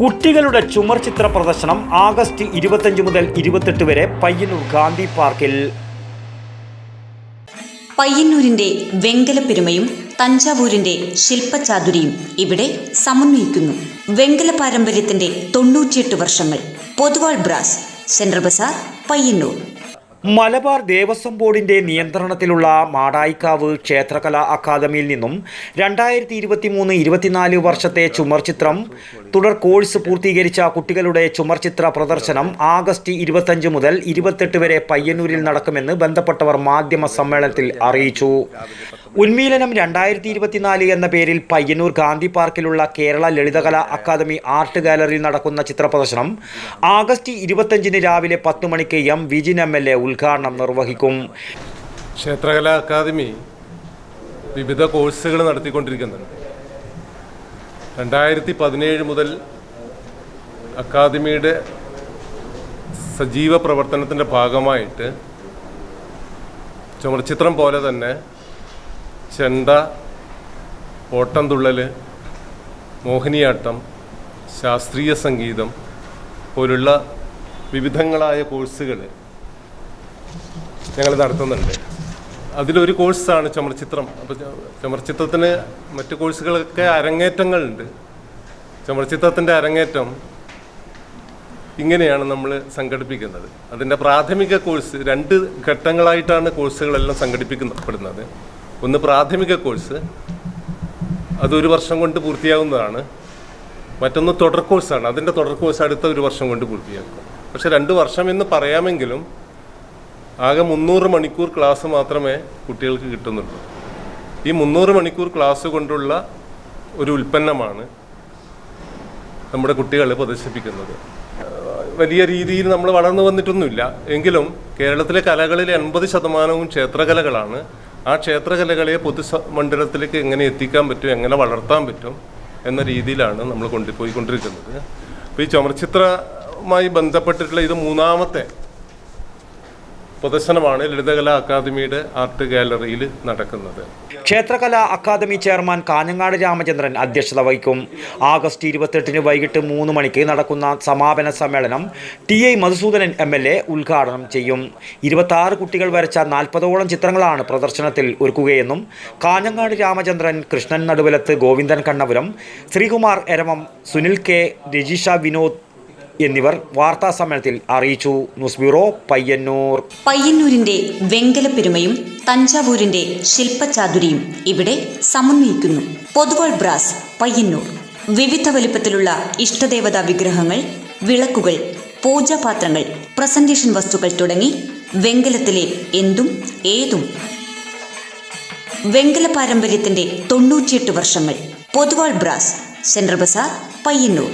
കുട്ടികളുടെ ചുമർ ചിത്ര പ്രദർശനം ആഗസ്റ്റ് 25 മുതൽ 28 വരെ പയ്യന്നൂർ ഗാന്ധി പാർക്കിൽ. പയ്യന്നൂരിന്റെ വെങ്കലപ്പെരുമയും തഞ്ചാവൂരിന്റെ ശില്പചാതുരിയും ഇവിടെ സമന്വയിക്കുന്നു. വെങ്കല പാരമ്പര്യത്തിന്റെ 98 വർഷങ്ങൾ. Poduval brass, central bazaar, Payyanur. Malabar Devaswom ബോർഡിന്റെ നിയന്ത്രണത്തിലുള്ള മാടായിക്കാവ് ക്ഷേത്രകലാ അക്കാദമിയിൽ നിന്നും 2023-24 വർഷത്തെ ചുമർചിത്രം തുടർ കോഴ്സ് പൂർത്തീകരിച്ച കുട്ടികളുടെ ചുമർചിത്ര പ്രദർശനം ആഗസ്റ്റ് 25 മുതൽ 28 വരെ പയ്യന്നൂരിൽ നടക്കുമെന്ന് ബന്ധപ്പെട്ടവർ മാധ്യമ സമ്മേളനത്തിൽ അറിയിച്ചു. ഉന്മീലനം 2024 എന്ന പേരിൽ പയ്യന്നൂർ ഗാന്ധി പാർക്കിലുള്ള കേരള ലളിതകലാ അക്കാദമി ആർട്ട് ഗാലറിയിൽ നടക്കുന്ന ചിത്രപ്രദർശനം ആഗസ്റ്റ് 25 രാവിലെ 10 മണിക്ക് എം വിജിൻ MLA ഉദ്ഘാടനം നിർവഹിക്കും. ക്ഷേത്രകലാ അക്കാദമി വിവിധ കോഴ്സുകൾ നടത്തിക്കൊണ്ടിരിക്കുന്നുണ്ട്. 2017 മുതൽ അക്കാദമിയുടെ സജീവ പ്രവർത്തനത്തിൻ്റെ ഭാഗമായിട്ട് ചുമർചിത്രം പോലെ തന്നെ ചെണ്ട, ഓട്ടംതുള്ളൽ, മോഹിനിയാട്ടം, ശാസ്ത്രീയ സംഗീതം പോലുള്ള വിവിധങ്ങളായ കോഴ്സുകൾ ഞങ്ങൾ നടത്തുന്നുണ്ട്. അതിലൊരു കോഴ്സാണ് ചുമർചിത്രം. അപ്പോൾ ചുമർചിത്രത്തിന് മറ്റു കോഴ്സുകളൊക്കെ അരങ്ങേറ്റങ്ങളുണ്ട്. ചുമർചിത്രത്തിൻ്റെ അരങ്ങേറ്റം ഇങ്ങനെയാണ് നമ്മൾ സംഘടിപ്പിക്കുന്നത്. അതിൻ്റെ പ്രാഥമിക കോഴ്സ് 2 ഘട്ടങ്ങളായിട്ടാണ് കോഴ്സുകളെല്ലാം സംഘടിപ്പിക്കപ്പെടുന്നത്. ഒന്ന് പ്രാഥമിക കോഴ്സ്, അത് 1 വർഷം കൊണ്ട് പൂർത്തിയാകുന്നതാണ്. മറ്റൊന്ന് തുടർ കോഴ്സാണ്. അതിൻ്റെ തുടർ കോഴ്സ് അടുത്ത 1 വർഷം കൊണ്ട് പൂർത്തിയാക്കും. പക്ഷേ 2 വർഷം എന്ന് പറയാമെങ്കിലും ആകെ 300 മണിക്കൂർ ക്ലാസ് മാത്രമേ കുട്ടികൾക്ക് കിട്ടുന്നുള്ളൂ. ഈ 300 മണിക്കൂർ ക്ലാസ് കൊണ്ടുള്ള ഒരു ഉൽപ്പന്നമാണ് നമ്മുടെ കുട്ടികൾ പ്രദർശിപ്പിക്കുന്നത്. വലിയ രീതിയിൽ നമ്മൾ വളർന്നു വന്നിട്ടൊന്നുമില്ല. എങ്കിലും കേരളത്തിലെ കലകളിലെ 80% ക്ഷേത്രകലകളാണ്. ആ ക്ഷേത്രകലകളെ പൊതുമണ്ഡലത്തിലേക്ക് എങ്ങനെ എത്തിക്കാൻ പറ്റും, എങ്ങനെ വളർത്താൻ പറ്റും എന്ന രീതിയിലാണ് നമ്മൾ കൊണ്ടുപോയിക്കൊണ്ടിരിക്കുന്നത്. അപ്പോൾ ഈ ചുമർചിത്രവുമായി ബന്ധപ്പെട്ടിട്ടുള്ള ഇത് 3ാമത്തെ പ്രദർശനമാണ് ലളിതകലാ അക്കാദമിയുടെ ആർട്ട് ഗാലറിയിൽ നടക്കുന്നത്. ക്ഷേത്രകലാ അക്കാദമി ചെയർമാൻ കാഞ്ഞങ്ങാട് രാമചന്ദ്രൻ അധ്യക്ഷത വഹിക്കും. ആഗസ്റ്റ് 28 വൈകിട്ട് 3 മണിക്ക് നടക്കുന്ന സമാപന സമ്മേളനം TI മധുസൂദനൻ MLA ഉദ്ഘാടനം ചെയ്യും. 26 കുട്ടികൾ വരച്ച 40ഓളം ചിത്രങ്ങളാണ് പ്രദർശനത്തിൽ ഒരുക്കുകയെന്നും കാഞ്ഞങ്ങാട് രാമചന്ദ്രൻ, കൃഷ്ണൻ നടുവലത്ത്, ഗോവിന്ദൻ കണ്ണപുരം, ശ്രീകുമാർ എരമം, സുനിൽ K, രജിഷ വിനോദ് എന്നിവർ വാർത്താ സമ്മേളനത്തിൽ അറിയിച്ചു. News bureau, Payyanur. പയ്യന്നൂരിന്റെ വെങ്കലപ്പെരുമയും തഞ്ചാവൂരിന്റെ ശില്പചാതുരിയും ഇവിടെ സമന്വയിക്കുന്നു. പൊതുവാൾ ബ്രാസ്, പയ്യന്നൂർ. വിവിധ വലിപ്പത്തിലുള്ള ഇഷ്ടദേവതാ വിഗ്രഹങ്ങൾ, വിളക്കുകൾ, പൂജാപാത്രങ്ങൾ, പ്രസന്റേഷൻ വസ്തുക്കൾ തുടങ്ങി വെങ്കലത്തിലെ എന്തും ഏതും. വെങ്കല പാരമ്പര്യത്തിന്റെ 98 വർഷങ്ങൾ. Poduval brass, central bazaar, Payyanur.